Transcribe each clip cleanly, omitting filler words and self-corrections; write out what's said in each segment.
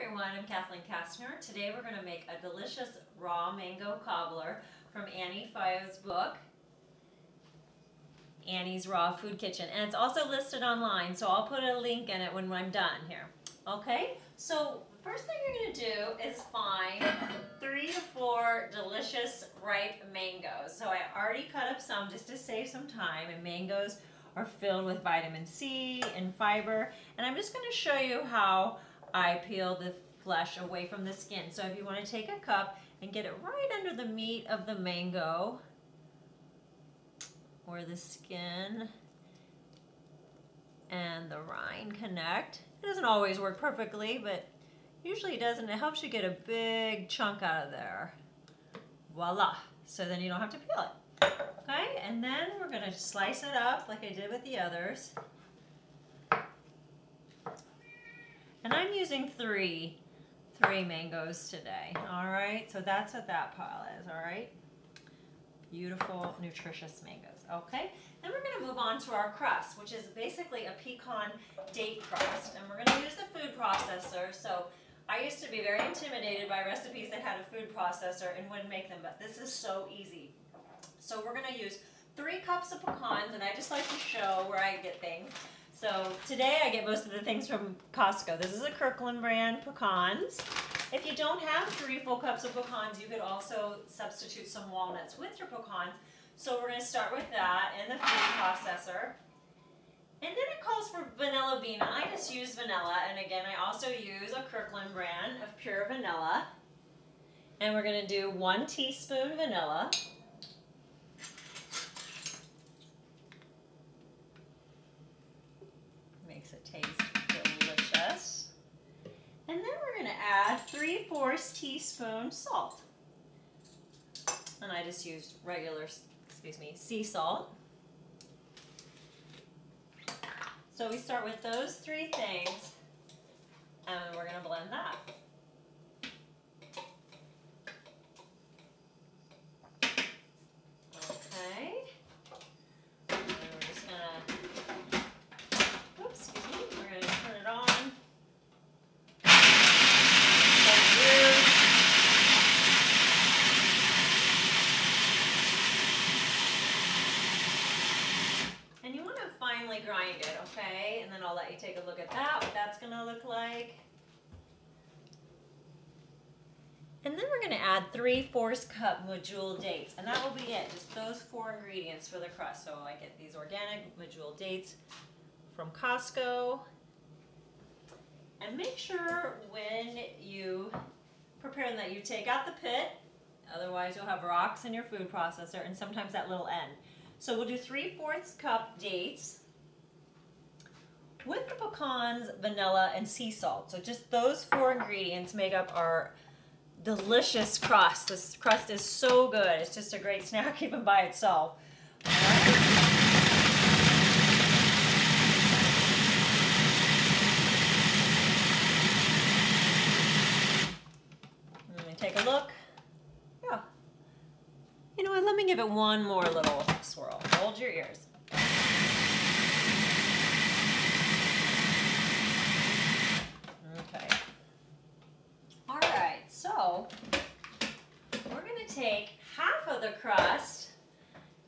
everyone, I'm Kathleen Kastner. Today we're going to make a delicious raw mango cobbler from Ani Phyo's book, Annie's Raw Food Kitchen. And it's also listed online, so I'll put a link in it when I'm done here. Okay, so the first thing you're going to do is find 3 to 4 delicious ripe mangoes. So I already cut up some just to save some time, and mangoes are filled with vitamin C and fiber. And I'm just going to show you how I peel the flesh away from the skin. So if you want to take a cup and get it right under the meat of the mango or the skin and the rind connect. It doesn't always work perfectly, but usually it does, and it helps you get a big chunk out of there. Voila! So then you don't have to peel it. Okay, and then we're going to slice it up like I did with the others. And I'm using three mangoes today. All right, so that's what that pile is. All right, beautiful, nutritious mangoes. Okay, then we're going to move on to our crust, which is basically a pecan date crust, and we're going to use the food processor. So I used to be very intimidated by recipes that had a food processor and wouldn't make them, but this is so easy. So we're going to use 3 cups of pecans, and I just like to show where I get things. So today I get most of the things from Costco. This is a Kirkland brand pecans. If you don't have 3 full cups of pecans, you could also substitute some walnuts with your pecans. So we're going to start with that in the food processor. And then it calls for vanilla bean. I just use vanilla, and again I also use a Kirkland brand of pure vanilla. And we're going to do 1 teaspoon vanilla. Makes it taste delicious. And then we're going to add 3/4 teaspoon salt. And I just used regular, sea salt. So we start with those 3 things, and we're going to blend that. Okay. And then we're just going to, oops, excuse me, we're going to turn it on. And you want to finely grind it, okay? And then I'll let you take a look at that, what that's going to look like. And then we're going to add 3/4 cup medjool dates, and that will be it. Just those 4 ingredients for the crust. So I get these organic medjool dates from Costco. And make sure when you prepare them that you take out the pit, otherwise you'll have rocks in your food processor and sometimes that little end. So we'll do 3/4 cup dates with the pecans, vanilla, and sea salt. So just those 4 ingredients make up our delicious crust. This crust is so good. It's just a great snack even by itself. Let me take a look. Yeah. You know what? Let me give it one more little swirl. Hold your ears. Okay. All right, so we're going to take half of the crust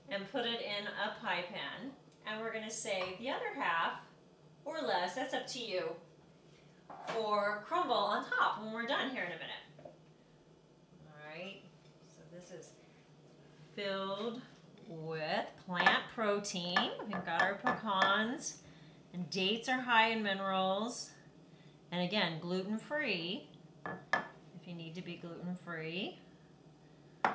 and put it in a pie pan, and we're going to save the other half, or less, that's up to you, for crumble on top when we're done here in a minute. All right, so this is filled with plant protein. We've got our pecans, and dates are high in minerals, and again, gluten-free, if you need to be gluten-free. And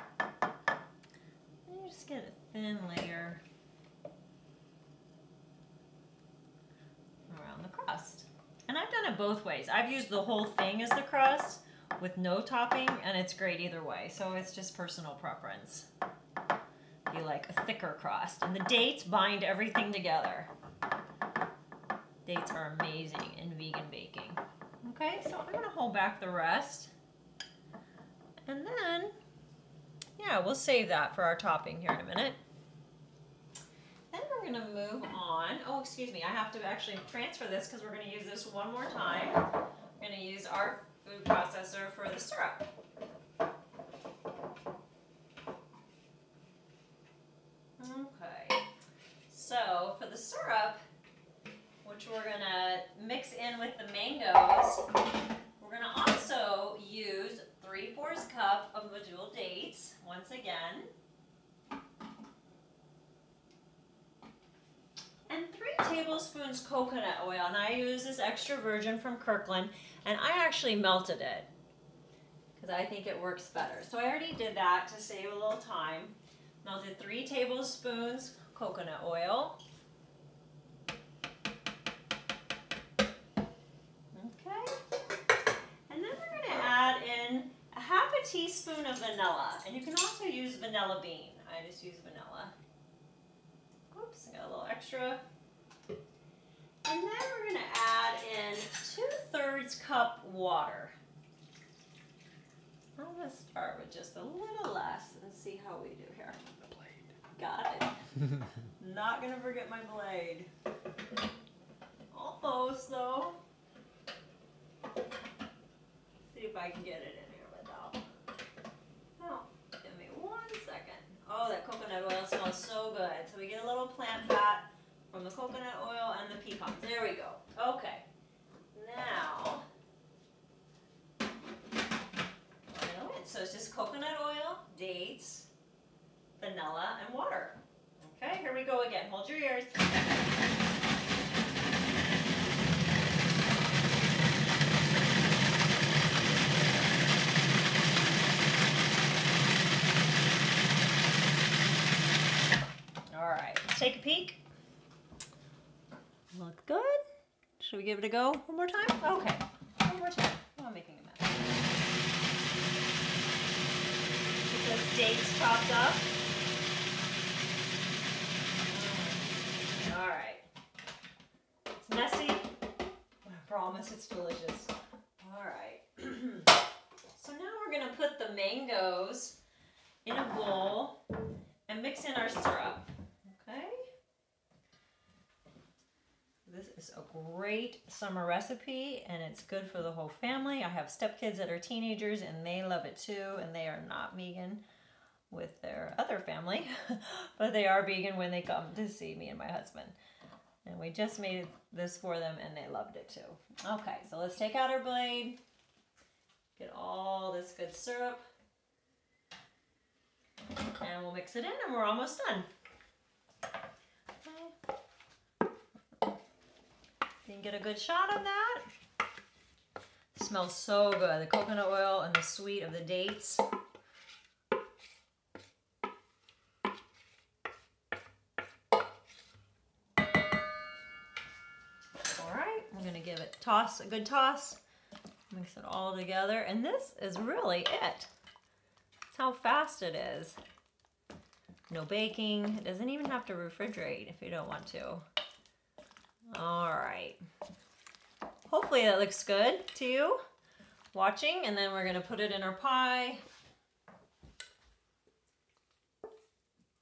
you just get a thin layer around the crust. And I've done it both ways. I've used the whole thing as the crust with no topping, and it's great either way. So it's just personal preference. If you like a thicker crust. And the dates bind everything together. Dates are amazing in vegan baking. Okay, so I'm going to hold back the rest. And then, yeah, we'll save that for our topping here in a minute. Then we're going to move on. Oh, excuse me, I have to actually transfer this because we're going to use this one more time. We're going to use our food processor for the syrup. Okay, so for the syrup, which we're gonna mix in with the mangoes, we're gonna also use 3/4 cup of medjool dates, once again. And 3 tablespoons coconut oil, and I use this extra virgin from Kirkland, and I actually melted it because I think it works better. So I already did that to save a little time. Melted 3 tablespoons coconut oil. Okay. And then we're going to add in a 1/2 teaspoon of vanilla, and you can also use vanilla bean. I just use vanilla. Oops, I got a little extra. And then we're going to add in 2/3 cup water. I'm going to start with just a little less and see how we do here. The blade. Got it. Not going to forget my blade. Almost though. See if I can get it in here without. Oh, give me 1 second. Oh, that coconut oil smells so good. So we get a little plant fat from the coconut oil and the pecans. There we go. Okay. Now, so it's just coconut oil, dates, vanilla, and water. Okay, here we go again. Hold your ears. All right, let's take a peek. Look good. Should we give it a go one more time? Okay, one more time. Oh, I'm making a mess. Get those dates chopped up. All right. It's messy, but I promise it's delicious. All right. So now we're gonna put the mangoes in a bowl and mix in our syrup. Okay. This is a great summer recipe, and it's good for the whole family. I have stepkids that are teenagers, and they love it too, and they are not vegan with their other family, but they are vegan when they come to see me and my husband. And we just made this for them, and they loved it too. Okay, so let's take out our blade, get all this good syrup, and we'll mix it in, and we're almost done. You can get a good shot of that. It smells so good. The coconut oil and the sweet of the dates. All right, I'm gonna give it a good toss. Mix it all together, and this is really it. That's how fast it is. No baking. It doesn't even have to refrigerate if you don't want to. All right. Hopefully that looks good to you watching, and then we're going to put it in our pie.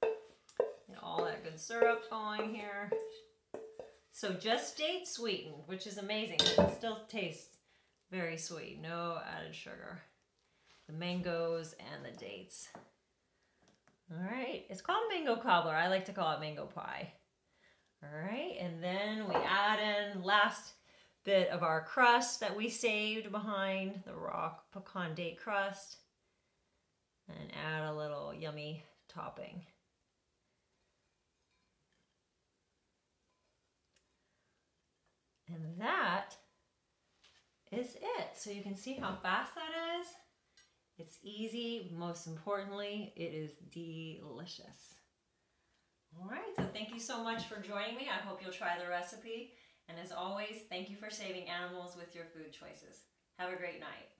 Get all that good syrup going here. So just date sweetened, which is amazing. It still tastes very sweet. No added sugar. The mangoes and the dates. All right. It's called mango cobbler. I like to call it mango pie. All right, and then we add in last bit of our crust that we saved behind, the raw pecan date crust, and add a little yummy topping. And that is it. So you can see how fast that is. It's easy. Most importantly, it is delicious. All right, so thank you so much for joining me. I hope you'll try the recipe. And as always, thank you for saving animals with your food choices. Have a great night.